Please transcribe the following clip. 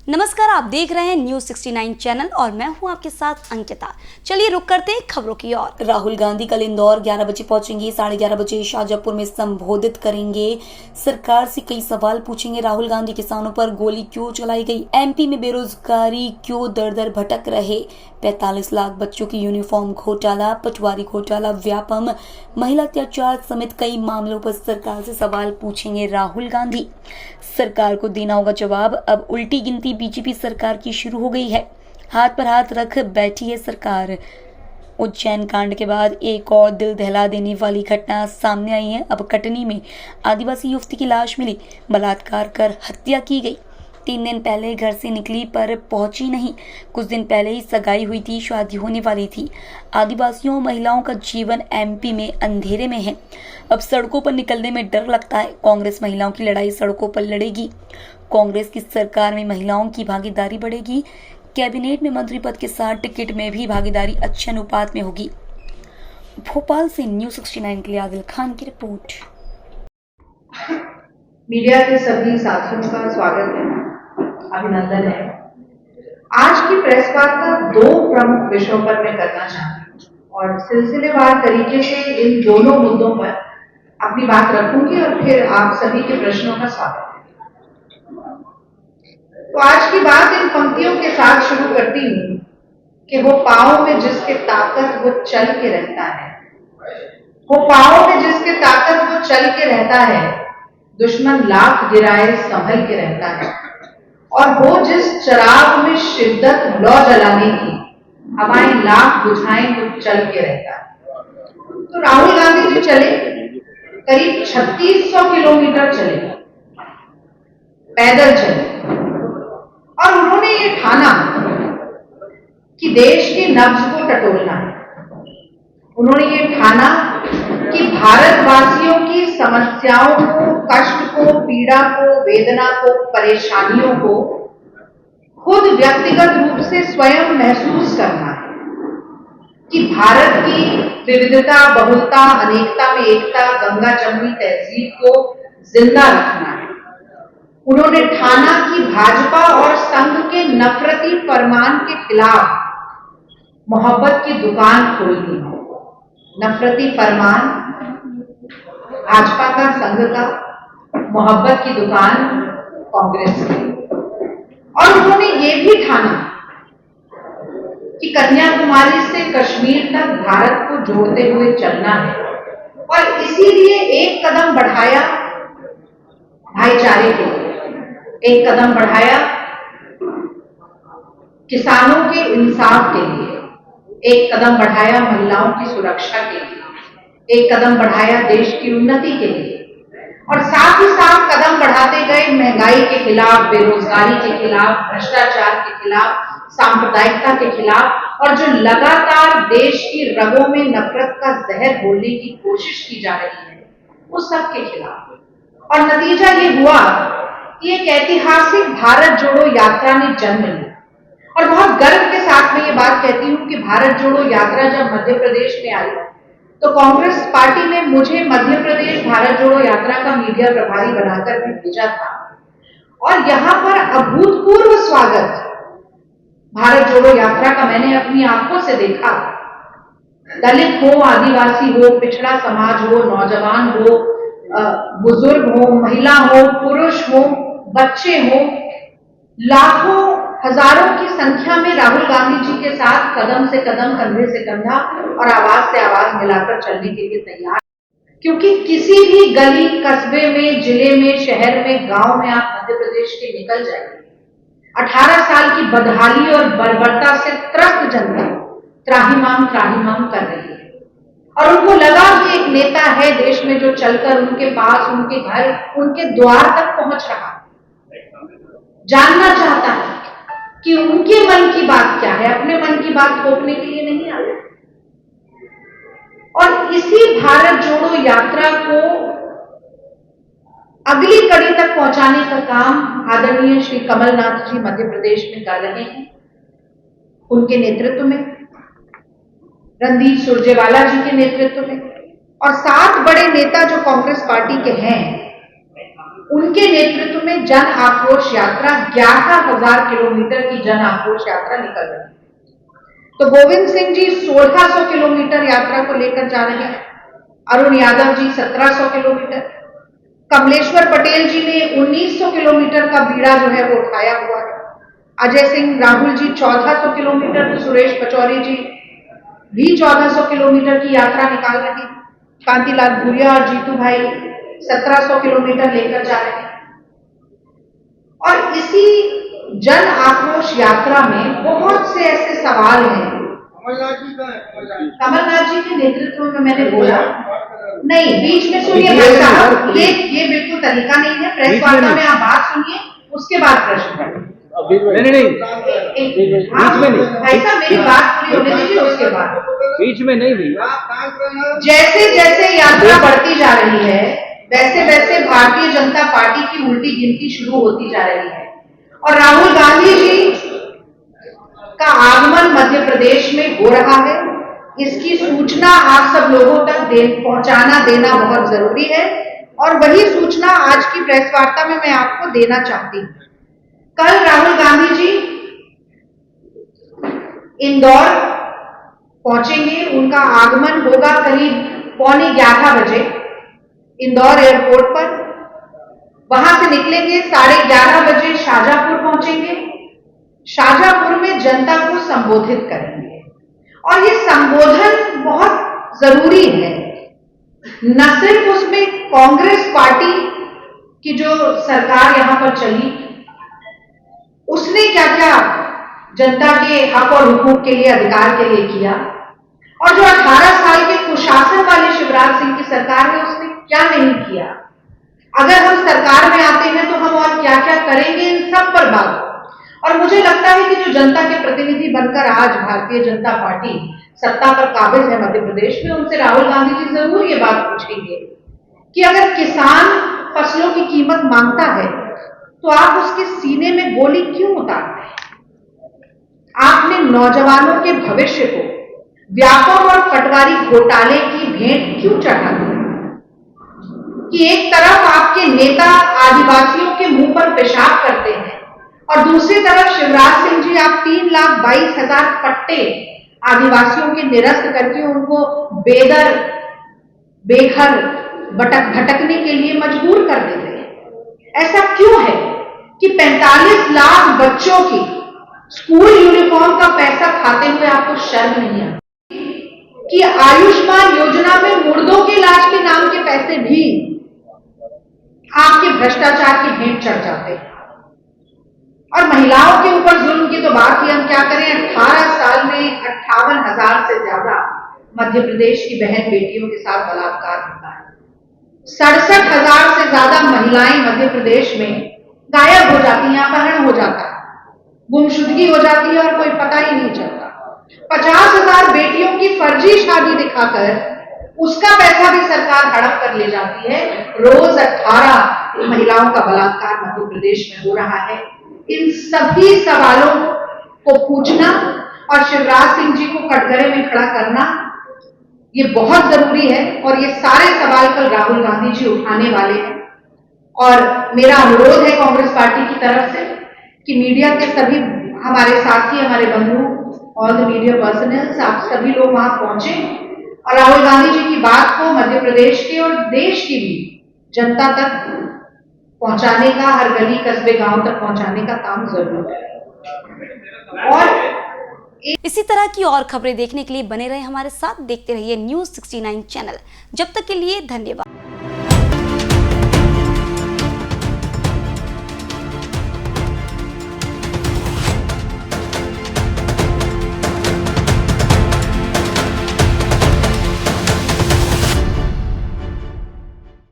नमस्कार, आप देख रहे हैं न्यूज 69 चैनल और मैं हूं आपके साथ अंकिता। चलिए रुक करते हैं खबरों की ओर। राहुल गांधी कल इंदौर 11 बजे पहुंचेंगे, 11:30 बजे शाहजहांपुर में संबोधित करेंगे। सरकार से कई सवाल पूछेंगे। राहुल गांधी किसानों पर गोली क्यों चलाई गई? एमपी में बेरोजगारी क्यों दर दर भटक रहे? 45 लाख बच्चों की यूनिफॉर्म घोटाला, पटवारी घोटाला व्यापम, महिला अत्याचार समेत कई मामलों पर सरकार से सवाल पूछेंगे राहुल गांधी। सरकार को देना होगा जवाब। अब उल्टी गिनती बीजेपी सरकार की शुरू हो गई है। हाथ पर हाथ रख बैठी है सरकार। उज्जैन कांड के बाद एक और दिल दहला देने वाली घटना सामने आई है। अब कटनी में आदिवासी युवती की लाश मिली, बलात्कार कर हत्या की गई। 3 दिन पहले घर से निकली पर पहुंची नहीं। कुछ दिन पहले ही सगाई हुई थी, शादी होने वाली थी। आदिवासियों महिलाओं का जीवन एमपी में अंधेरे में है। अब सड़कों पर निकलने में डर लगता है। कांग्रेस महिलाओं की लड़ाई सड़कों पर लड़ेगी। कांग्रेस की सरकार में महिलाओं की भागीदारी बढ़ेगी। कैबिनेट में मंत्री पद के साथ टिकट में भी भागीदारी अच्छे अनुपात में होगी। भोपाल से न्यूज 69 के लिए आदिल खान की रिपोर्ट। मीडिया के सभी साथियों का स्वागत है, अभिनंदन है। आज की प्रेस वार्ता 2 प्रमुख विषयों पर मैं करना चाहती हूँ और सिलसिलेवार तरीके से इन दोनों मुद्दों पर अपनी बात रखूंगी और फिर आप सभी के प्रश्नों का स्वागत है। तो आज की बात इन पंक्तियों के साथ शुरू करती हूँ कि हो पाँव में जिसके ताकत वो चल के रहता है, हो पाँव में जिसके ताकत वो चल के रहता है, दुश्मन लाख गिराए संभल के रहता है, और वो जिस चिराग में शिद्दत लौ जलाने की हवाएं लाख बुझाएं वो चल के रहता है। तो राहुल गांधी जी चले, करीब 3600 किलोमीटर चले, पैदल चले, और उन्होंने ये ठाना कि देश के नब्ज को टटोलना है। उन्होंने ये ठाना कि भारतवासियों की समस्याओं को, कष्ट को, पीड़ा को, वेदना को, परेशानियों को खुद व्यक्तिगत रूप से स्वयं महसूस करना है कि भारत की विविधता, बहुलता, अनेकता में एकता, गंगा जमुनी तहजीब को जिंदा रखना है। उन्होंने ठाना कि भाजपा और संघ के नफरती फरमान के खिलाफ मोहब्बत की दुकान खोलनी है। नफरती फरमान भाजपा का, संघ का, मोहब्बत की दुकान कांग्रेस की। और उन्होंने ये भी ठाना कि कन्याकुमारी से कश्मीर तक भारत को जोड़ते हुए चलना है, और इसीलिए एक कदम बढ़ाया भाईचारे के लिए, एक कदम बढ़ाया किसानों के इंसाफ के लिए, एक कदम बढ़ाया महिलाओं की सुरक्षा के लिए, एक कदम बढ़ाया देश की उन्नति के लिए, और साथ ही साथ कदम बढ़ाते गए महंगाई के खिलाफ, बेरोजगारी के खिलाफ, भ्रष्टाचार के खिलाफ, सांप्रदायिकता के खिलाफ, और जो लगातार देश की रगों में नफरत का जहर घोलने की कोशिश की जा रही है, उस सब के खिलाफ। और नतीजा ये हुआ कि एक ऐतिहासिक भारत जोड़ो यात्रा ने जन्म लिया। और बहुत गर्व के साथ मैं ये बात कहती हूँ कि भारत जोड़ो यात्रा जब मध्य प्रदेश में आई तो कांग्रेस पार्टी ने मुझे मध्य प्रदेश भारत जोड़ो यात्रा का मीडिया प्रभारी बनाकर भी भेजा था, और यहां पर अभूतपूर्व स्वागत भारत जोड़ो यात्रा का मैंने अपनी आंखों से देखा। दलित हो, आदिवासी हो, पिछड़ा समाज हो, नौजवान हो, बुजुर्ग हो, महिला हो, पुरुष हो, बच्चे हो, लाखों हजारों की संख्या में राहुल गांधी जी के साथ कदम से कदम, कंधे से कंधा और आवाज से आवाज मिलाकर चलने के लिए तैयार। क्योंकि किसी भी गली, कस्बे में, जिले में, शहर में, गांव में आप मध्य प्रदेश के निकल जाइए, 18 साल की बदहाली और बर्बरता से त्रस्त जनता त्राहिमाम कर रही है, और उनको लगा कि एक नेता है देश में जो चलकर उनके पास, उनके घर, उनके द्वार तक पहुंच रहा, जानना चाहता है कि उनके मन की बात क्या है, अपने मन की बात थोपने के लिए नहीं आया। और इसी भारत जोड़ो यात्रा को अगली कड़ी तक पहुंचाने का काम आदरणीय श्री कमलनाथ जी मध्य प्रदेश में कर रहे हैं। उनके नेतृत्व में, रणदीप सुरजेवाला जी के नेतृत्व में, और 7 बड़े नेता जो कांग्रेस पार्टी के हैं, उनके नेतृत्व में जन आक्रोश यात्रा 11,000 किलोमीटर की जन आक्रोश यात्रा निकल रही है। तो गोविंद सिंह जी 1600 किलोमीटर यात्रा को लेकर जा रहे हैं, अरुण यादव जी 1700 किलोमीटर, कमलेश्वर पटेल जी ने 1900 किलोमीटर का बीड़ा जो है वो उठाया हुआ है, अजय सिंह राहुल जी 1400 किलोमीटर, सुरेश पचौरी जी भी 1400 किलोमीटर की यात्रा निकाल रहे हैं, कांतिलाल भूरिया और जीतू भाई 1700 किलोमीटर लेकर जा रहे हैं। और इसी जन आक्रोश यात्रा में बहुत से ऐसे सवाल हैं। कमलनाथ जी के नेतृत्व में मैंने बोला नहीं, बीच में सुनिए भाई साहब, ये बिल्कुल तरीका नहीं है। प्रेस वार्ता में आप बात सुनिए, उसके बाद प्रश्न करें। नहीं बीच में नहीं भाई साहब, मेरी बात पूरी होने दीजिए, उसके बाद बीच में नहीं भैया। जैसे जैसे यात्रा बढ़ती जा रही है वैसे वैसे भारतीय जनता पार्टी की उल्टी गिनती शुरू होती जा रही है और राहुल गांधी जी का आगमन मध्य प्रदेश में हो रहा है। इसकी सूचना आप सब लोगों तक पहुंचाना देना बहुत जरूरी है और वही सूचना आज की प्रेस वार्ता में मैं आपको देना चाहती हूँ। कल राहुल गांधी जी इंदौर पहुंचेंगे, उनका आगमन होगा करीब 11:15 बजे इंदौर एयरपोर्ट पर। वहां से निकलेंगे 11:30 बजे शाहजहांपुर पहुंचेंगे, शाहजहांपुर में जनता को संबोधित करेंगे और ये संबोधन बहुत जरूरी है। न सिर्फ उसमें कांग्रेस पार्टी की जो सरकार यहां पर चली उसने क्या क्या जनता के हक और हुकूक के लिए, अधिकार के लिए किया और जो 18 साल के कुशासन वाली शिवराज सिंह की सरकार है उसने क्या नहीं किया। अगर हम सरकार में आते हैं तो हम और क्या क्या करेंगे, इन सब पर बात। और मुझे लगता है कि जो जनता के प्रतिनिधि बनकर आज भारतीय जनता पार्टी सत्ता पर काबिज है मध्य प्रदेश में, उनसे राहुल गांधी जी जरूर ये बात पूछेंगे कि अगर किसान फसलों की कीमत मांगता है तो आप उसके सीने में गोली क्यों उतारते हैं? आपने नौजवानों के भविष्य को व्यापक और पटवारी घोटाले की भेंट क्यों चढ़ा दी कि एक तरफ आपके नेता आदिवासियों के मुंह पर पेशाब करते हैं और दूसरी तरफ शिवराज सिंह जी आप 3,22,000 पट्टे आदिवासियों के निरस्त करके उनको बेदर बेघर भटकने के लिए मजबूर कर देते हैं। ऐसा क्यों है कि 45 लाख बच्चों की स्कूल यूनिफॉर्म का पैसा खाते हुए आपको शर्म नहीं आती कि आयुष्मान योजना में मुर्दों के इलाज के नाम के पैसे भी आपके भ्रष्टाचार की भेंट चढ़ जाते हैं। और महिलाओं के ऊपर जुल्म की तो बात ही हम क्या करें। 18 साल में 58,000 से ज्यादा मध्य प्रदेश की बहन बेटियों के साथ बलात्कार होता है। 67,000 से ज्यादा महिलाएं मध्य प्रदेश में गायब हो जाती हैं, अपहरण हो जाता है, गुमशुदगी हो जाती है और कोई पता ही नहीं चलता। 50,000 बेटियों की फर्जी शादी दिखाकर उसका पैसा भी सरकार हड़प कर ले जाती है। रोज 18 महिलाओं का बलात्कार मध्य प्रदेश में हो रहा है। इन सभी सवालों को पूछना और शिवराज सिंह जी को कटघरे में खड़ा करना ये बहुत जरूरी है और ये सारे सवाल कल राहुल गांधी जी उठाने वाले हैं। और मेरा अनुरोध है कांग्रेस पार्टी की तरफ से कि मीडिया के सभी हमारे साथी, हमारे बंधु, ऑल द मीडिया पर्सनल्स, आप सभी लोग वहां पहुंचे और राहुल गांधी जी की बात को मध्य प्रदेश के और देश की भी जनता तक पहुंचाने का, हर गली कस्बे गांव तक पहुंचाने का काम जरूर है। और इसी तरह की और खबरें देखने के लिए बने रहे हमारे साथ, देखते रहिए न्यूज़ 69 चैनल। जब तक के लिए धन्यवाद।